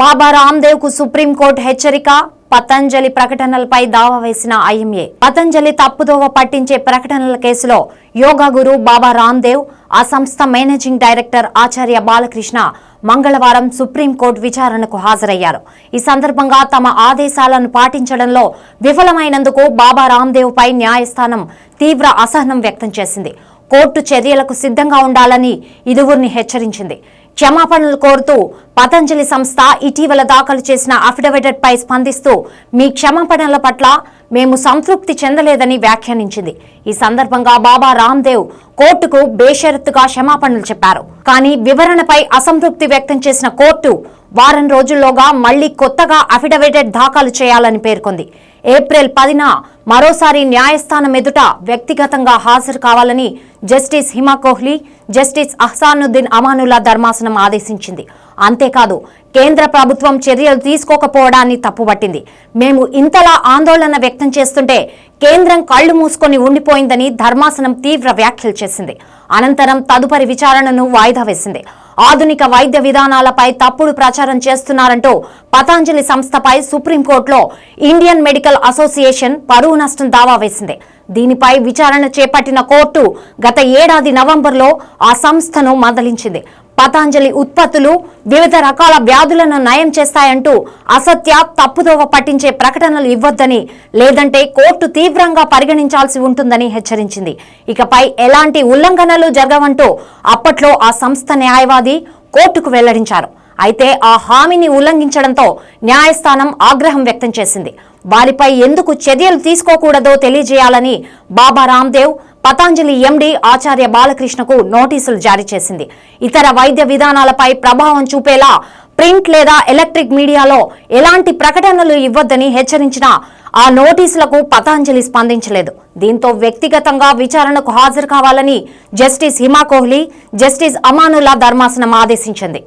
బాబా రామ్దేవ్ కు సుప్రీంకోర్టు హెచ్చరిక. పతంజలి ప్రకటనలపై దావా వేసిన ఐఎంఏ. పతంజలి తప్పుదోవ పట్టించే ప్రకటనల కేసులో యోగా గురు బాబా రామ్దేవ్, ఆ సంస్థ మేనేజింగ్ డైరెక్టర్ ఆచార్య బాలకృష్ణ మంగళవారం సుప్రీంకోర్టు విచారణకు హాజరయ్యారు. ఈ సందర్భంగా తమ ఆదేశాలను పాటించడంలో విఫలమైనందుకు బాబా రామ్దేవ్ పై న్యాయస్థానం తీవ్ర అసహనం వ్యక్తం చేసింది. కోర్టు చర్యలకు సిద్ధంగా ఉండాలని ఇరువురిని హెచ్చరించింది. క్షమాపణలు కోరుతూ పతంజలి సంస్థ ఇటీవల దాఖలు చేసిన అఫిడవిట్పై స్పందిస్తూ మీ క్షమాపణల పట్ల మేము సంతృప్తి చెందలేదని వ్యాఖ్యానించింది. ఈ సందర్భంగా బాబా రామ్దేవ్ కోర్టుకు బేషరతుగా క్షమాపణలు చెప్పారు. కానీ వివరణపై అసంతృప్తి వ్యక్తం చేసిన కోర్టు వారం రోజుల్లోగా మళ్లీ కొత్తగా అఫిడవిట్ దాఖలు చేయాలని పేర్కొంది. ఏప్రిల్ 10న మరోసారి న్యాయస్థానం ఎదుట వ్యక్తిగతంగా హాజరు కావాలని జస్టిస్ హిమా కోహ్లీ, జస్టిస్ అహ్సానుద్దీన్ అమానుల్లా ధర్మాసనం ఆదేశించింది. అంతేకాదు, కేంద్ర ప్రభుత్వం చర్యలు తీసుకోకపోవడాన్ని తప్పుపట్టింది. మేము ఇంతలా ఆందోళన వ్యక్తం చేస్తుంటే కేంద్రం కళ్లు మూసుకొని ఉండిపోయిందని ధర్మాసనం తీవ్ర వ్యాఖ్యలు చేసింది. అనంతరం తదుపరి విచారణను వాయిదా వేసింది. ఆధునిక వైద్య విధానాలపై తప్పుడు ప్రచారం చేస్తున్నారంటూ పతంజలి సంస్థపై సుప్రీంకోర్టులో ఇండియన్ మెడికల్ అసోసియేషన్ పరువు నష్టం దావా వేసింది. దీనిపై విచారణ చేపట్టిన కోర్టు గత ఏడాది నవంబర్లో ఆ సంస్థను మందలించింది. పతంజలి ఉత్పత్తులు వివిధ రకాల వ్యాధులను నయం చేస్తాయంటూ అసత్య, తప్పుదోవ పట్టించే ప్రకటనలు ఇవ్వొద్దని, లేదంటే కోర్టు తీవ్రంగా పరిగణించాల్సి ఉంటుందని హెచ్చరించింది. ఇకపై ఎలాంటి ఉల్లంఘనలు జరగవంటూ అప్పట్లో ఆ సంస్థ న్యాయవాది కోర్టుకు వెల్లడించారు. అయితే ఆ హామీని ఉల్లంఘించడంతో న్యాయస్థానం ఆగ్రహం వ్యక్తం చేసింది. వారిపై ఎందుకు చర్యలు తీసుకోకూడదో తెలియజేయాలని బాబా రామ్దేవ్ పతంజలి ఎండీ ఆచార్య బాలకృష్ణకు నోటీసులు జారీ చేసింది. ఇతర వైద్య విధానాలపై ప్రభావం చూపేలా ప్రింట్ లేదా ఎలక్ట్రిక్ మీడియాలో ఎలాంటి ప్రకటనలు ఇవ్వొద్దని హెచ్చరించినా ఆ నోటీసులకు పతంజలి స్పందించలేదు. దీంతో వ్యక్తిగతంగా విచారణకు హాజరు కావాలని జస్టిస్ హిమా కోహ్లీ, జస్టిస్ అమానుల్లా ధర్మాసనం ఆదేశించింది.